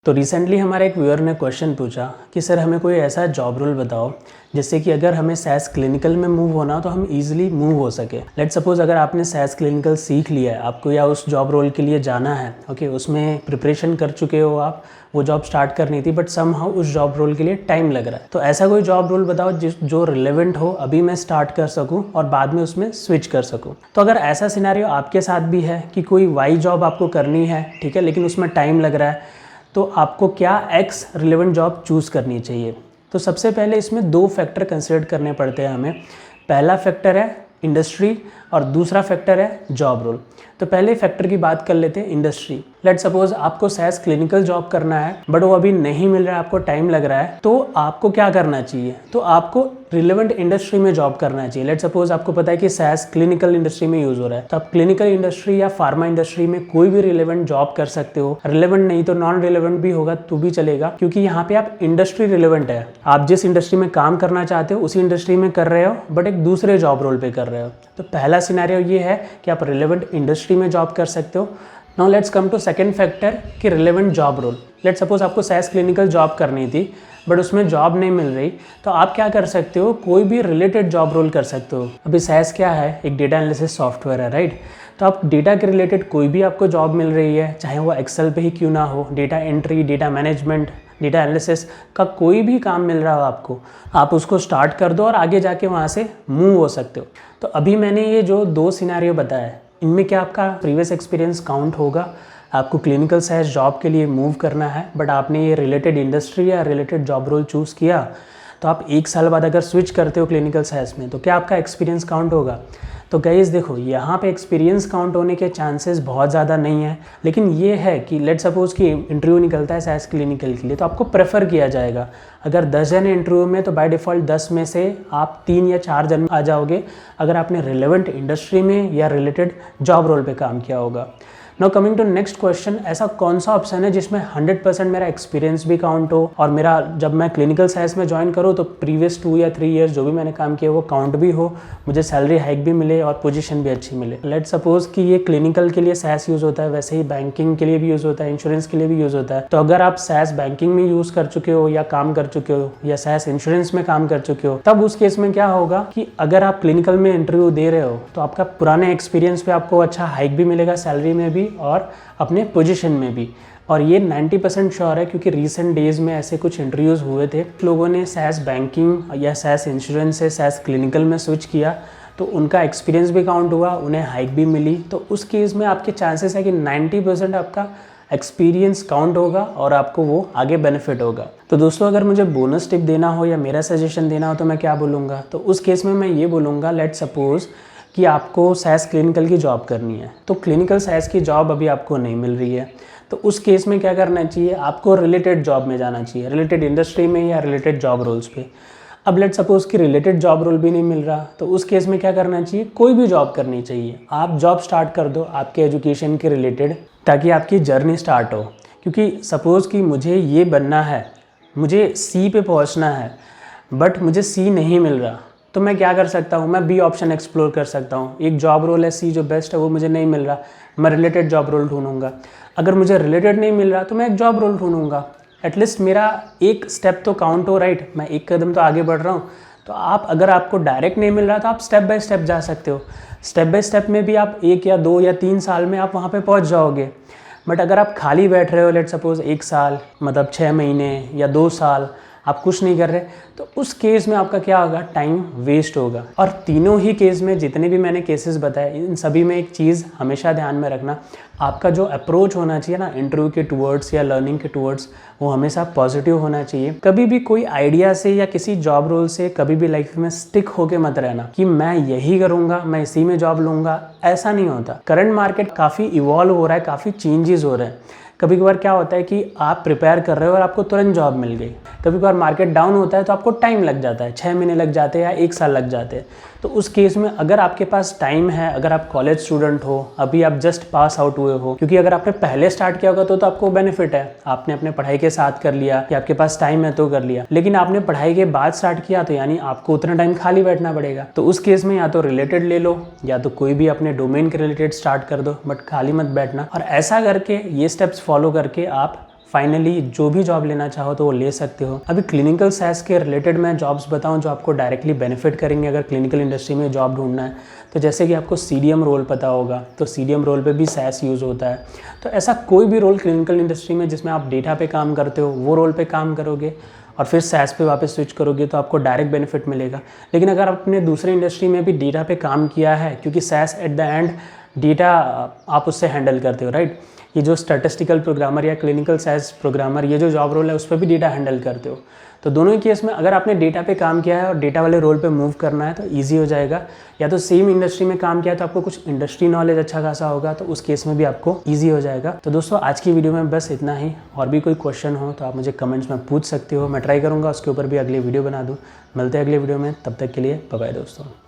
तो रिसेंटली हमारे एक व्यूअर ने क्वेश्चन पूछा कि सर हमें कोई ऐसा जॉब रोल बताओ जिससे कि अगर हमें सैस क्लिनिकल में मूव होना हो तो हम इजीली मूव हो सके। लेट्स सपोज अगर आपने सैस क्लिनिकल सीख लिया है, आपको या उस जॉब रोल के लिए जाना है, ओके, उसमें प्रिपरेशन कर चुके हो आप, वो जॉब स्टार्ट करनी थी बट समहाउ उस जॉब रोल के लिए टाइम लग रहा है, तो ऐसा कोई जॉब रोल बताओ जो रिलेवेंट हो, अभी मैं स्टार्ट कर सकूँ और बाद में उसमें स्विच कर सकूँ। तो अगर ऐसा सिनेरियो आपके साथ भी है कि कोई वाई जॉब आपको करनी है, ठीक है, लेकिन उसमें टाइम लग रहा है, तो आपको क्या एक्स रिलेवेंट जॉब चूज़ करनी चाहिए। तो सबसे पहले इसमें दो फैक्टर कंसिडर करने पड़ते हैं हमें। पहला फैक्टर है इंडस्ट्री और दूसरा फैक्टर है जॉब रोल। तो पहले फैक्टर की बात कर लेते हैं, इंडस्ट्री। लेट सपोज आपको सैस क्लिनिकल जॉब करना है बट वो अभी नहीं मिल रहा है, आपको टाइम लग रहा है, तो आपको क्या करना चाहिए, तो आपको रिलेवेंट इंडस्ट्री में जॉब करना चाहिए। लेट सपोज आपको पता है कि सैस क्लिनिकल इंडस्ट्री में यूज़ हो रहा है, तो आप क्लिनिकल इंडस्ट्री या फार्मा इंडस्ट्री में कोई भी रिलेवेंट जॉब कर सकते हो। रिलेवेंट नहीं तो नॉन रिलेवेंट भी होगा तो भी चलेगा, क्योंकि यहाँ पे आप इंडस्ट्री रिलेवेंट है, आप जिस इंडस्ट्री में काम करना चाहते हो उसी इंडस्ट्री में कर रहे हो बट एक दूसरे जॉब रोल पे कर रहे हो। तो पहला सिनेरियो ये है कि आप रिलेवेंट इंडस्ट्री में जॉब कर सकते हो। Now let's come to second factor कि relevant job role. Let's suppose आपको सैस क्लिनिकल जॉब करनी थी बट उसमें जॉब नहीं मिल रही, तो आप क्या कर सकते हो, कोई भी रिलेटेड जॉब रोल कर सकते हो। अभी सैस क्या है, एक डेटा एनालिसिस सॉफ्टवेयर है, राइट। तो आप डेटा के रिलेटेड कोई भी आपको जॉब मिल रही है, चाहे वो एक्सेल पे ही क्यों ना हो, data entry, data management, data analysis का कोई भी काम मिल रहा हो आपको, आप उसको स्टार्ट कर दो और आगे जाके वहाँ से मूव हो सकते हो। तो अभी मैंने ये जो दो सिनेरियो बताया है, इनमें क्या आपका प्रीवियस एक्सपीरियंस काउंट होगा। आपको क्लिनिकल सैस जॉब के लिए मूव करना है बट आपने ये रिलेटेड इंडस्ट्री या रिलेटेड जॉब रोल चूज़ किया, तो आप 1 साल बाद अगर स्विच करते हो क्लिनिकल सैस में, तो क्या आपका एक्सपीरियंस काउंट होगा। तो गाइस देखो, यहाँ पे एक्सपीरियंस काउंट होने के चांसेस बहुत ज़्यादा नहीं है, लेकिन ये है कि लेट सपोज कि इंटरव्यू निकलता है सैस क्लिनिकल के लिए, तो आपको प्रेफर किया जाएगा। अगर 10 जन इंटरव्यू में, तो बाय डिफ़ॉल्ट 10 में से आप 3 या 4 जन आ जाओगे अगर आपने रिलेवेंट इंडस्ट्री में या रिलेटेड जॉब रोल पे काम किया होगा। Now coming to next question, ऐसा कौन सा ऑप्शन है जिसमें 100% मेरा एक्सपीरियंस भी काउंट हो और मेरा जब मैं क्लिनिकल सैस में ज्वाइन करूँ तो प्रीवियस 2 या 3 ईयर्स जो भी मैंने काम किया वो काउंट भी हो, मुझे सैलरी हाइक भी मिले और पोजीशन भी अच्छी मिले। लेट सपोज कि ये क्लिनिकल के लिए सैस यूज़ होता है, वैसे ही बैंकिंग के लिए भी यूज़ होता है, इंश्योरेंस के लिए भी यूज़ होता है। तो अगर आप सैस बैंकिंग में यूज़ कर चुके हो या काम कर चुके हो या सैस इंश्योरेंस में काम कर चुके हो, तब उस केस में क्या होगा कि अगर आप क्लिनिकल में इंटरव्यू दे रहे हो तो आपका पुराने एक्सपीरियंस पे आपको अच्छा हाइक भी मिलेगा, सैलरी में भी और अपने पोजीशन में भी। और ये 90% श्योर है, क्योंकि रीसेंट डेज में ऐसे कुछ इंटरव्यूज़ हुए थे, लोगों ने सैस बैंकिंग या सैस इंश्योरेंस से सैस क्लिनिकल में स्विच किया तो उनका एक्सपीरियंस भी काउंट हुआ, उन्हें हाइक भी मिली। तो उस केस में आपके चांसेस है कि 90% आपका एक्सपीरियंस काउंट होगा और आपको वो आगे बेनिफिट होगा। तो दोस्तों, अगर मुझे बोनस टिप देना हो या मेरा सजेशन देना हो तो मैं क्या बोलूँगा, तो उस केस में मैं ये बोलूँगा, लेट सपोज कि आपको सैस क्लिनिकल की जॉब करनी है, तो क्लिनिकल सैस की जॉब अभी आपको नहीं मिल रही है, तो उस केस में क्या करना चाहिए, आपको रिलेटेड जॉब में जाना चाहिए, रिलेटेड इंडस्ट्री में या रिलेटेड जॉब रोल्स पे। अब लेट सपोज कि रिलेटेड जॉब रोल भी नहीं मिल रहा, तो उस केस में क्या करना चाहिए, कोई भी जॉब करनी चाहिए। आप जॉब स्टार्ट कर दो आपके एजुकेशन के रिलेटेड, ताकि आपकी जर्नी स्टार्ट हो। क्योंकि सपोज़ कि मुझे ये बनना है, मुझे सी पे पहुंचना है बट मुझे सी नहीं मिल रहा, तो मैं क्या कर सकता हूँ, मैं बी ऑप्शन एक्सप्लोर कर सकता हूँ। एक जॉब रोल है सी जो बेस्ट है, वो मुझे नहीं मिल रहा, मैं रिलेटेड जॉब रोल ढूंढूंगा। अगर मुझे रिलेटेड नहीं मिल रहा तो मैं एक जॉब रोल ढूंढूंगा। एटलीस्ट मेरा एक स्टेप तो काउंट हो, राइट, मैं एक कदम तो आगे बढ़ रहा हूँ। तो आप, अगर आपको डायरेक्ट नहीं मिल रहा तो आप स्टेप बाय स्टेप जा सकते हो। स्टेप बाय स्टेप में भी आप 1 या 2 या 3 साल में आप वहाँ पर पहुँच जाओगे। बट अगर आप खाली बैठ रहे हो, लेट सपोज 1 साल, मतलब 6 महीने या 2 साल आप कुछ नहीं कर रहे, तो उस केस में आपका क्या होगा, टाइम वेस्ट होगा। और तीनों ही केस में, जितने भी मैंने केसेस बताए, इन सभी में एक चीज़ हमेशा ध्यान में रखना, आपका जो अप्रोच होना चाहिए ना इंटरव्यू के टूवर्ड्स या लर्निंग के टूवर्ड्स, वो हमेशा पॉजिटिव होना चाहिए। कभी भी कोई आइडिया से या किसी जॉब रोल से कभी भी लाइफ में स्टिक होके मत रहना कि मैं यही करूँगा, मैं इसी में जॉब लूँगा, ऐसा नहीं होता। करंट मार्केट काफ़ी इवॉल्व हो रहा है, काफ़ी चेंजेस हो रहे हैं। कभी कभार क्या होता है कि आप प्रिपेयर कर रहे हो और आपको तुरंत जॉब मिल गई, कभी कभार मार्केट डाउन होता है तो आपको टाइम लग जाता है, 6 महीने लग जाते हैं या 1 साल लग जाते हैं। तो उस केस में अगर आपके पास टाइम है, अगर आप कॉलेज स्टूडेंट हो, अभी आप जस्ट पास आउट हुए हो, क्योंकि अगर आपने पहले स्टार्ट किया होगा तो आपको बेनिफिट है, आपने अपने पढ़ाई के साथ कर लिया या आपके पास टाइम है तो कर लिया। लेकिन आपने पढ़ाई के बाद स्टार्ट किया तो यानी आपको उतना टाइम खाली बैठना पड़ेगा। तो उस केस में या तो रिलेटेड ले लो या तो कोई भी अपने डोमेन के रिलेटेड स्टार्ट कर दो, बट खाली मत बैठना। और ऐसा करके, ये स्टेप्स फॉलो करके आप फाइनली जो भी जॉब लेना चाहो तो वो ले सकते हो। अभी क्लिनिकल सैस के रिलेटेड मैं जॉब्स बताऊं जो आपको डायरेक्टली बेनिफिट करेंगे अगर क्लिनिकल इंडस्ट्री में जॉब ढूंढना है। तो जैसे कि आपको CDM रोल पता होगा, तो CDM रोल पे भी सैस यूज़ होता है। तो ऐसा कोई भी रोल क्लिनिकल इंडस्ट्री में जिसमें आप डेटा पे काम करते हो, वो रोल पे काम करोगे और फिर सैस पे वापस स्विच करोगे तो आपको डायरेक्ट बेनिफिट मिलेगा। लेकिन अगर आपने दूसरे इंडस्ट्री में भी डेटा पे काम किया है, क्योंकि SAS at the end data आप उससे हैंडल करते हो, राइट। ये जो स्टैटिस्टिकल प्रोग्रामर या क्लिनिकल सैस प्रोग्रामर, ये जो जॉब रोल है उस पर भी डेटा हैंडल करते हो। तो दोनों ही केस में अगर आपने डेटा पे काम किया है और डेटा वाले रोल पे मूव करना है तो ईजी हो जाएगा। या तो सेम इंडस्ट्री में काम किया है तो आपको कुछ इंडस्ट्री नॉलेज अच्छा खासा होगा, तो उस केस में भी आपको ईजी हो जाएगा। तो दोस्तों आज की वीडियो में बस इतना ही। और भी कोई क्वेश्चन हो तो आप मुझे कमेंट्स में पूछ सकते हो, मैं ट्राई करूँगा उसके ऊपर भी अगली वीडियो बना दूँ। मिलते हैं अगले वीडियो में, तब तक के लिए बाय बाय दोस्तों।